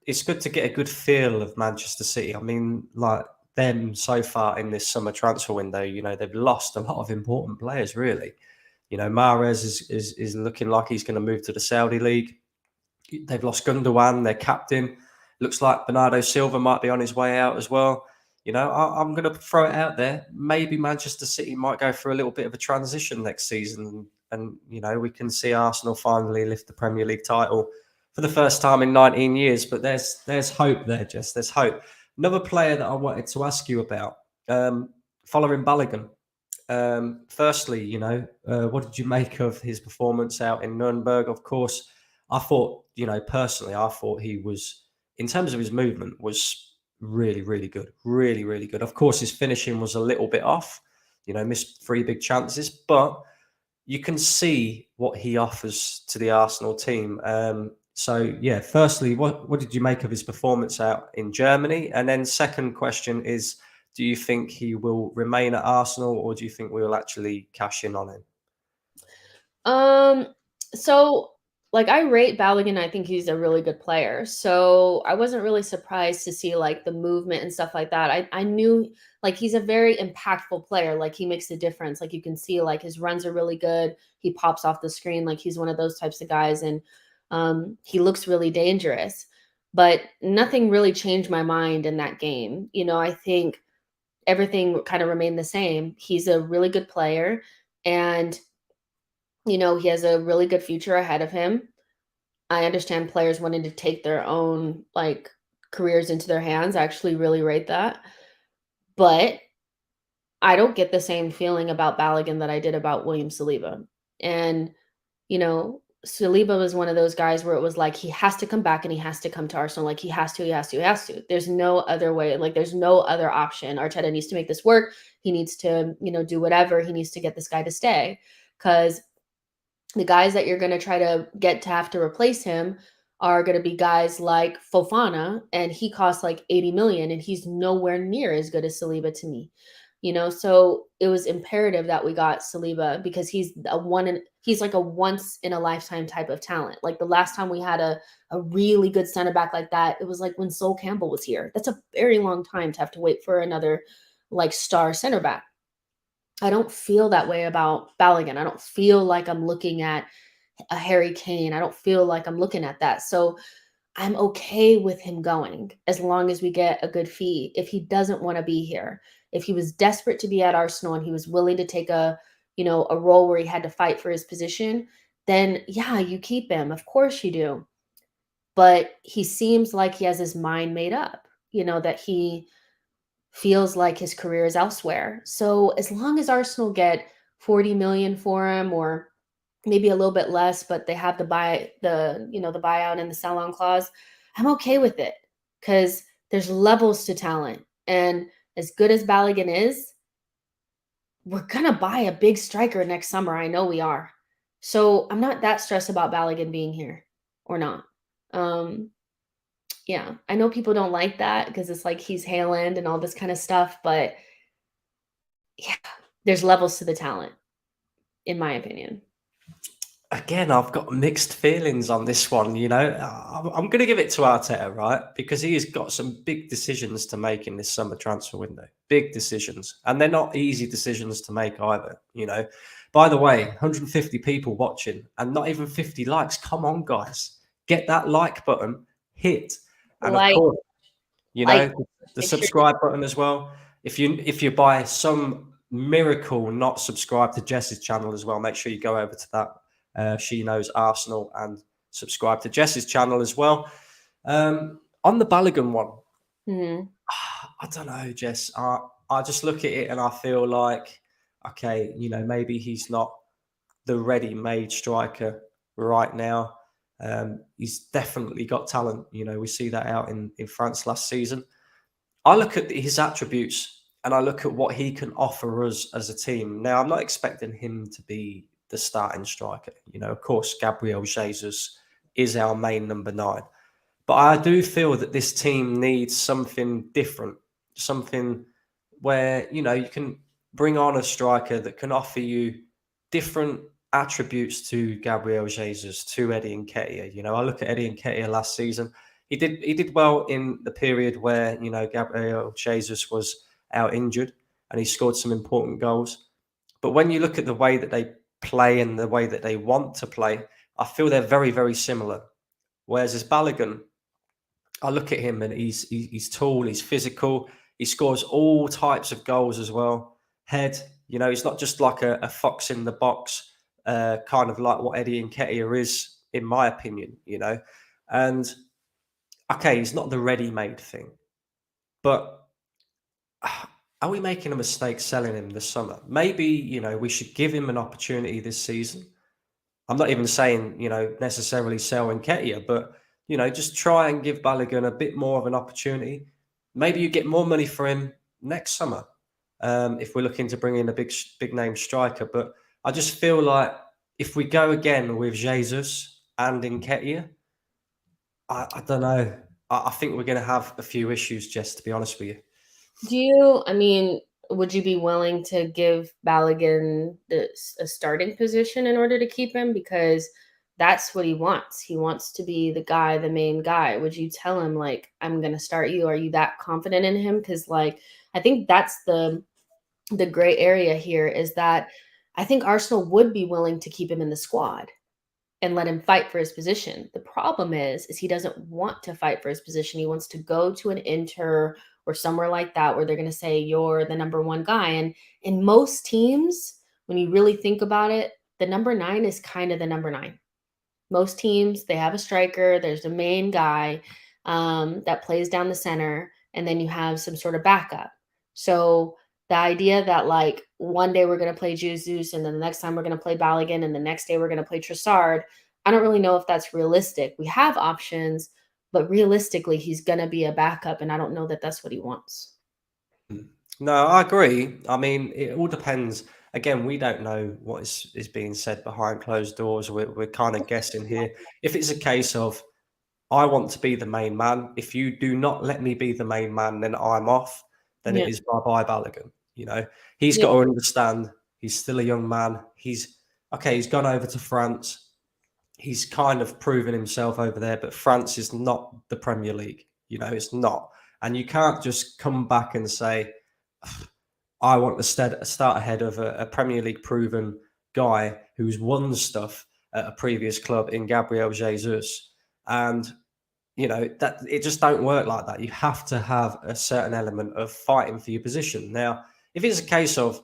to get a good feel of Manchester City. I mean, like them so far in this summer transfer window, they've lost a lot of important players, really. Mahrez is looking like he's going to move to the Saudi league. They've lost Gundogan, their captain. Looks like Bernardo Silva might be on his way out as well. I'm going to throw it out there. Maybe Manchester City might go for a little bit of a transition next season, and we can see Arsenal finally lift the Premier League title for the first time in 19 years. But there's hope there, Jess. There's hope. Another player that I wanted to ask you about, following Balogun. Firstly, what did you make of his performance out in Nürnberg? Of course, I thought, personally, I thought he was, in terms of his movement, was really, really good. Really, really good. Of course, his finishing was a little bit off, missed three big chances, but you can see what he offers to the Arsenal team. So, yeah, firstly, what did you make of his performance out in Germany? And then second question is, do you think he will remain at Arsenal, or do you think we will actually cash in on him? Um, so like I rate Balogun, I think he's a really good player. So I wasn't really surprised to see like the movement and stuff like that. I knew like he's a very impactful player. Like he makes a difference. Like you can see like his runs are really good. He pops off the screen. Like he's one of those types of guys. And he looks really dangerous. But nothing really changed my mind in that game. I think everything kind of remained the same. He's a really good player. And he has a really good future ahead of him. I understand players wanting to take their own like careers into their hands. I actually really rate that. But I don't get the same feeling about Balogun that I did about William Saliba. And, Saliba was one of those guys where it was like he has to come back and he has to come to Arsenal. Like he has to, he has to, he has to. There's no other way. Like there's no other option. Arteta needs to make this work. He needs to, do whatever. He needs to get this guy to stay. Because the guys that you're going to try to get to have to replace him are going to be guys like Fofana, and he costs like 80 million, and he's nowhere near as good as Saliba to me. So it was imperative that we got Saliba because he's like a once in a lifetime type of talent. Like the last time we had a really good center back like that, it was like when Sol Campbell was here. That's a very long time to have to wait for another like star center back. I don't feel that way about Balogun. I don't feel like I'm looking at a Harry Kane. I don't feel like I'm looking at that. So I'm okay with him going as long as we get a good fee. If he doesn't want to be here, if he was desperate to be at Arsenal and he was willing to take a role where he had to fight for his position, then yeah, you keep him. Of course you do. But he seems like he has his mind made up, that he feels like his career is elsewhere. So as long as Arsenal get 40 million for him, or maybe a little bit less, but they have the buyout and the sell-on clause, I'm okay with it because there's levels to talent. And as good as Balogun is, we're gonna buy a big striker next summer. I know we are. So I'm not that stressed about Balogun being here or not. Yeah, I know people don't like that because it's like he's Haaland and all this kind of stuff, but yeah, there's levels to the talent, in my opinion. Again, I've got mixed feelings on this one. I'm going to give it to Arteta, right? Because he has got some big decisions to make in this summer transfer window. Big decisions. And they're not easy decisions to make either. By the way, 150 people watching and not even 50 likes. Come on, guys. Get that like button hit. And of course, the subscribe button as well. If you by some miracle not subscribe to Jess's channel as well, make sure you go over to that. She knows Arsenal, and subscribe to Jess's channel as well. On the Balogun one, I don't know, Jess. I just look at it and I feel like, okay, maybe he's not the ready-made striker right now. He's definitely got talent. We see that out in France last season. I look at his attributes and I look at what he can offer us as a team. Now, I'm not expecting him to be the starting striker. Of course, Gabriel Jesus is our main number 9. But I do feel that this team needs something different, something where, you can bring on a striker that can offer you different attributes to Gabriel Jesus, to Eddie Nketiah. I look at Eddie Nketiah last season. He did well in the period where, Gabriel Jesus was out injured and he scored some important goals. But when you look at the way that they play and the way that they want to play, I feel they're very, very similar. Whereas as Balogun, I look at him and he's tall, he's physical, he scores all types of goals as well. Head, he's not just like a fox in the box, kind of like what Eddie Nketiah is, in my opinion, And okay, he's not the ready-made thing, but are we making a mistake selling him this summer? Maybe, we should give him an opportunity this season. I'm not even saying, necessarily sell Nketiah, but, just try and give Balogun a bit more of an opportunity. Maybe you get more money for him next summer if we're looking to bring in a big name striker. But I just feel like if we go again with Jesus and Nketiah, I don't know. I think we're going to have a few issues, Jess, to be honest with you. Would you be willing to give Balogun a starting position in order to keep him? Because that's what he wants. He wants to be the guy, the main guy. Would you tell him, like, I'm going to start you? Are you that confident in him? Because, like, I think that's the gray area here, is that I think Arsenal would be willing to keep him in the squad and let him fight for his position. The problem is he doesn't want to fight for his position. He wants to go to an Inter or somewhere like that where they're going to say you're the number 1 guy. And in most teams, when you really think about it, the number 9 is kind of the number 9. Most teams, they have a striker. There's the main guy that plays down the center, and then you have some sort of backup. So the idea that, like, one day we're going to play Jesus and then the next time we're going to play Balogun and the next day we're going to play Trossard, I don't really know if that's realistic. We have options, but realistically, he's going to be a backup, and I don't know that that's what he wants. No, I agree. I mean, it all depends. Again, we don't know what is being said behind closed doors. We're kind of guessing here. If it's a case of I want to be the main man. If you do not let me be the main man, then I'm off. Then Yeah. it is bye-bye Balogun. You know, he's Yeah. got to understand he's still a young man. He's gone over to France. He's kind of proven himself over there, but France is not the Premier League. You know, it's not. And you can't just come back and say, I want to start ahead of a Premier League proven guy who's won stuff at a previous club in Gabriel Jesus. And you know that it just don't work like that. You have to have a certain element of fighting for your position. Now, if it's a case of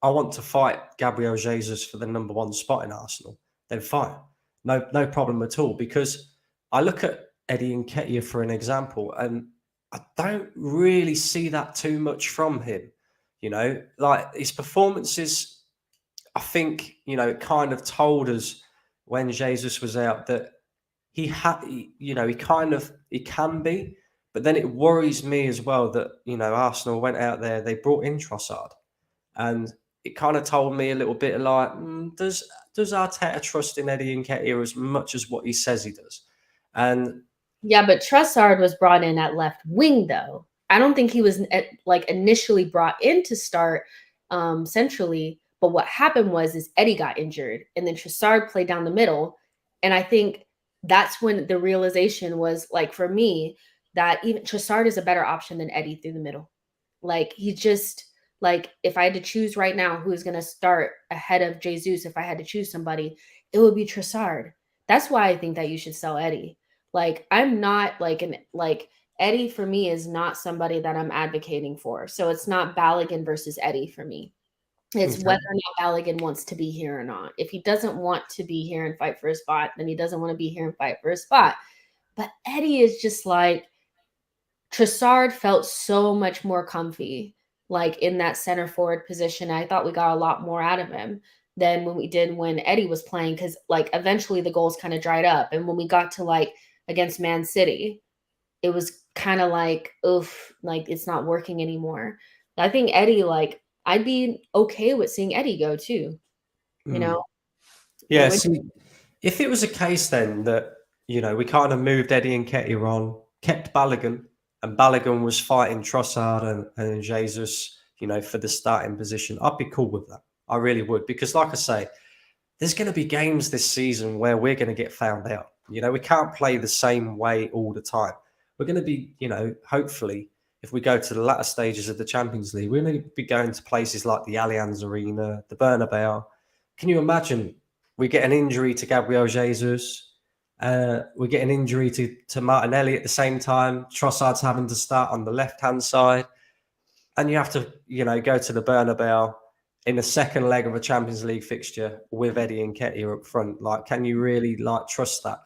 I want to fight Gabriel Jesus for the number one spot in Arsenal, then fine, no problem at all. Because I look at Eddie Nketiah for an example, and I don't really see that too much from him. You know, like his performances, I think it kind of told us when Jesus was out that he had, he can be, but then it worries me as well that Arsenal went out there, they brought in Trossard, and it kind of told me a little bit like, does Arteta trust in Eddie Nketiah as much as what he says he does? And Yeah, but Trossard was brought in at left wing, though. I don't think he was initially brought in to start centrally. But what happened is Eddie got injured, and then Trossard played down the middle. And I think that's when the realization was, like, for me, that even Trossard is a better option than Eddie through the middle. Like, he just, like, if I had to choose right now who's going to start ahead of Jesus, if I had to choose somebody, it would be Trossard. That's why I think that you should sell Eddie. Like, I'm not like Eddie for me is not somebody that I'm advocating for. So it's not Balogun versus Eddie for me. It's okay. whether or not Balogun wants to be here or not. If he doesn't want to be here and fight for a spot, then he doesn't want to be here and fight for a spot. But Eddie is just like, Trossard felt so much more comfy, like in that center forward position. I thought we got a lot more out of him than when we did when Eddie was playing, because like eventually the goals kind of dried up. And when we got to like against Man City, it was kind of like, oof, like it's not working anymore. I think Eddie, like, I'd be okay with seeing Eddie go too, you know? Yeah, see, if it was a case then that, we kind of moved Eddie Nketiah on, kept Balogun, and Balogun was fighting Trossard and Jesus, for the starting position, I'd be cool with that. I really would. Because like I say, there's going to be games this season where we're going to get found out. We can't play the same way all the time. We're going to be, hopefully, if we go to the latter stages of the Champions League, we're going to be going to places like the Allianz Arena, the Bernabeu. Can you imagine we get an injury to Gabriel Jesus? We get an injury to Martinelli at the same time. Trossard's having to start on the left-hand side. And you have to, go to the Bernabeu in the second leg of a Champions League fixture with Eddie Nketiah up front. Like, can you really trust that?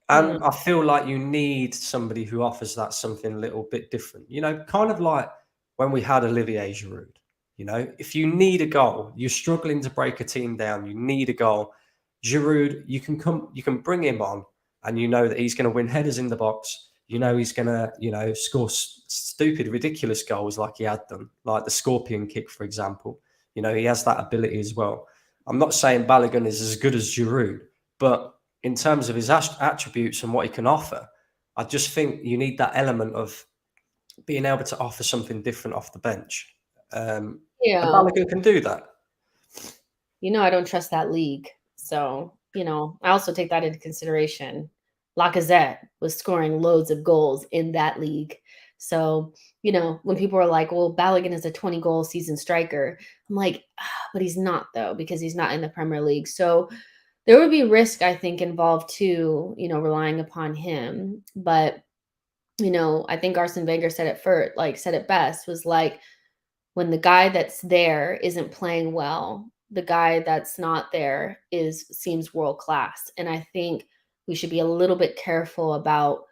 And I feel like you need somebody who offers that something a little bit different. Kind of like when we had Olivier Giroud. If you need a goal, you're struggling to break a team down, you need a goal. Giroud, you can bring him on, and you know that he's going to win headers in the box. He's going to, score stupid, ridiculous goals like he had done, like the scorpion kick, for example. He has that ability as well. I'm not saying Balogun is as good as Giroud, but in terms of his attributes and what he can offer, I just think you need that element of being able to offer something different off the bench. And Balogun can do that. I don't trust that league. So, I also take that into consideration. Lacazette was scoring loads of goals in that league. So, when people are like, well, Balogun is a 20-goal season striker, I'm like, but he's not, though, because he's not in the Premier League. So there would be risk, I think, involved too, relying upon him. But, I think Arsene Wenger said it best, was like, when the guy that's there isn't playing well, the guy that's not there seems world class. And I think we should be a little bit careful about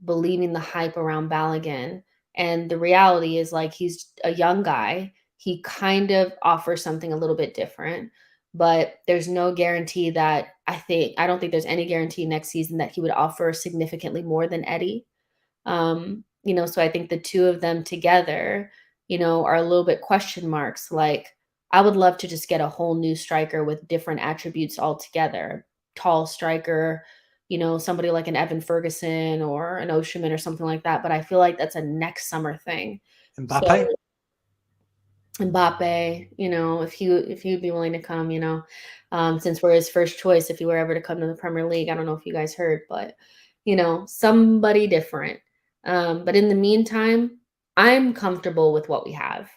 believing the hype around Balogun. And the reality is, like, he's a young guy. He kind of offers something a little bit different, but there's no guarantee that I don't think there's any guarantee next season that he would offer significantly more than Eddie. So I think the two of them together, are a little bit question marks. Like, I would love to just get a whole new striker with different attributes altogether. Tall striker, somebody like an Evan Ferguson or an Osimhen or something like that. But I feel like that's a next summer thing. Mbappe? So Mbappe, if he'd be willing to come, since we're his first choice, if he were ever to come to the Premier League. I don't know if you guys heard, but somebody different. But in the meantime, I'm comfortable with what we have,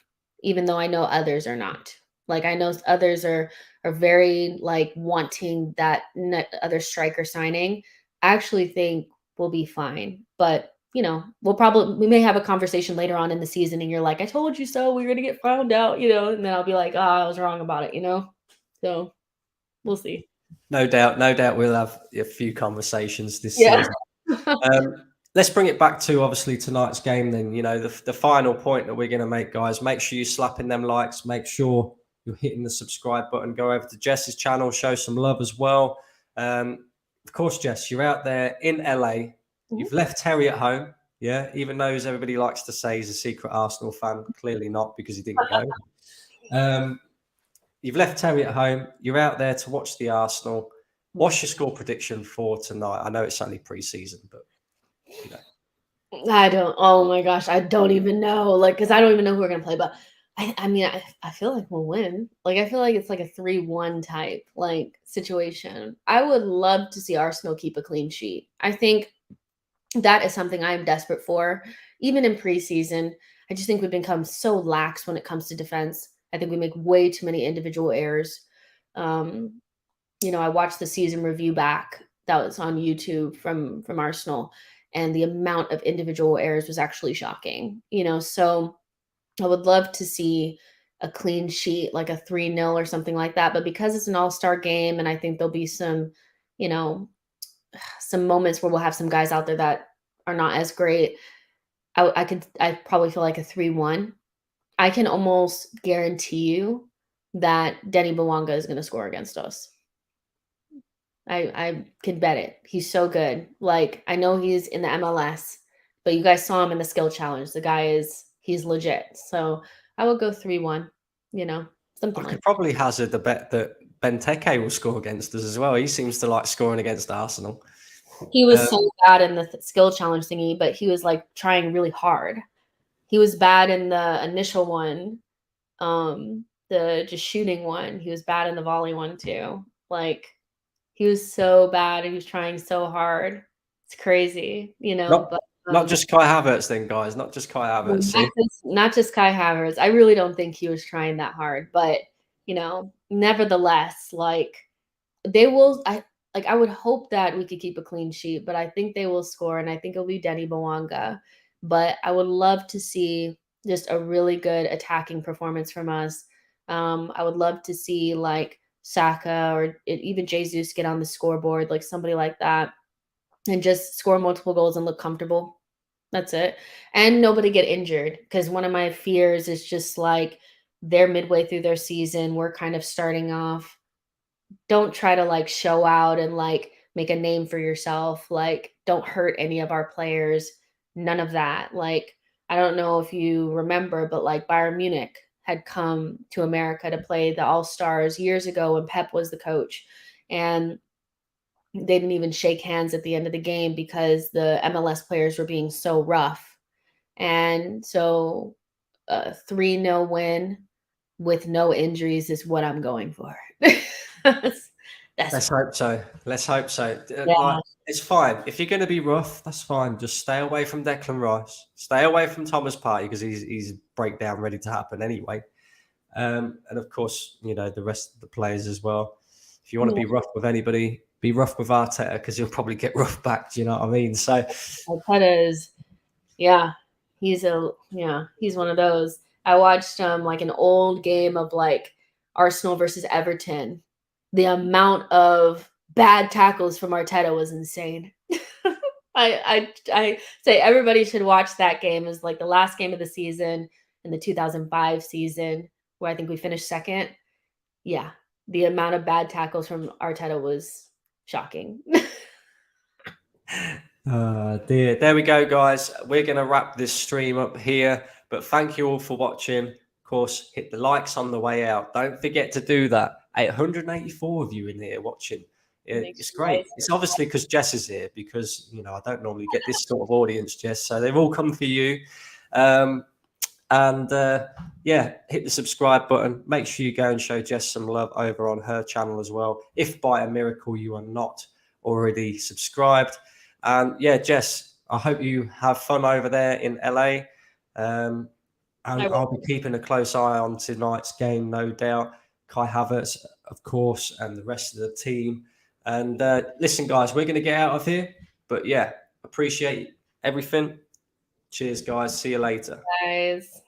even though I know others are not. Like I know others are very like wanting that other striker signing. I actually think we'll be fine, but we may have a conversation later on in the season and you're like, I told you so, we're going to get found out, and then I'll be like, I was wrong about it, so we'll see. No doubt we'll have a few conversations this Yeah. season. Let's bring it back to obviously tonight's game then. The final point that we're going to make, guys, make sure you're slapping them likes, make sure you're hitting the subscribe button, go over to Jess's channel, show some love as well. Of course, Jess, you're out there in LA. You've left Terry at home, yeah, even though, as everybody likes to say, he's a secret Arsenal fan. Clearly not, because he didn't go. You've left Terry at home. You're out there to watch the Arsenal. What's your score prediction for tonight? I know it's only pre-season, but I don't. Oh my gosh, I don't even know. Because I don't even know who we're gonna play. But I feel like we'll win. I feel like it's like a 3-1 type situation. I would love to see Arsenal keep a clean sheet. I think that is something I'm desperate for. Even in preseason, I just think we've become so lax when it comes to defense. I think we make way too many individual errors. I watched the season review back that was on YouTube from Arsenal, and the amount of individual errors was actually shocking. So I would love to see a clean sheet, like a 3-0 or something like that. But because it's an all-star game, and I think there'll be some moments where we'll have some guys out there that are not as great, I probably feel like a 3-1. I can almost guarantee you that Denny Bawanga is going to score against us. I can bet it. He's so good. I know he's in the MLS, but you guys saw him in the skill challenge. The guy he's legit. So I would go 3-1, something I could probably hazard the bet that Benteke will score against us as well. He seems to like scoring against Arsenal. He was so bad in the skill challenge thingy, but he was trying really hard. He was bad in the initial one, the just shooting one. He was bad in the volley one too. He was so bad and he was trying so hard. It's crazy, Not just Kai Havertz then, guys. Not just Kai Havertz. Not just Kai Havertz. I really don't think he was trying that hard. But, nevertheless, they will I would hope that we could keep a clean sheet, but I think they will score, and I think it'll be Denny Bawanga. But I would love to see just a really good attacking performance from us. I would love to see Saka or even Jesus get on the scoreboard, somebody like that, and just score multiple goals and look comfortable. That's it. And nobody get injured, because one of my fears is just they're midway through their season. We're kind of starting off. Don't try to show out and make a name for yourself. Don't hurt any of our players. None of that. I don't know if you remember, but Bayern Munich had come to America to play the All-Stars years ago when Pep was the coach. And they didn't even shake hands at the end of the game because the MLS players were being so rough. And so a 3-0 win with no injuries is what I'm going for. Let's hope so. Yeah. It's fine. If you're going to be rough, that's fine. Just stay away from Declan Rice. Stay away from Thomas Partey, because he's breakdown ready to happen anyway. And of course, the rest of the players as well. If you want to be rough with anybody, be rough with Arteta, because he'll probably get rough back. Do you know what I mean? So Arteta is, he's one of those. I watched an old game of Arsenal versus Everton. The amount of bad tackles from Arteta was insane. I say everybody should watch that game. It was the last game of the season in the 2005 season, where I think we finished second. Yeah, the amount of bad tackles from Arteta was shocking. Dear. There we go, guys. We're going to wrap this stream up here, but thank you all for watching. Of course, hit the likes on the way out. Don't forget to do that. 884 of you in here watching. It's great. It's obviously because Jess is here, because, you know, I don't normally get this sort of audience, Jess. So they've all come for you. Yeah, hit the subscribe button. Make sure you go and show Jess some love over on her channel as well, if by a miracle you are not already subscribed. And yeah, Jess, I hope you have fun over there in LA. And I'll be keeping a close eye on tonight's game, no doubt. Kai Havertz, of course, and the rest of the team. And listen, guys, we're going to get out of here. But yeah, appreciate everything. Cheers, guys. See you later. Guys.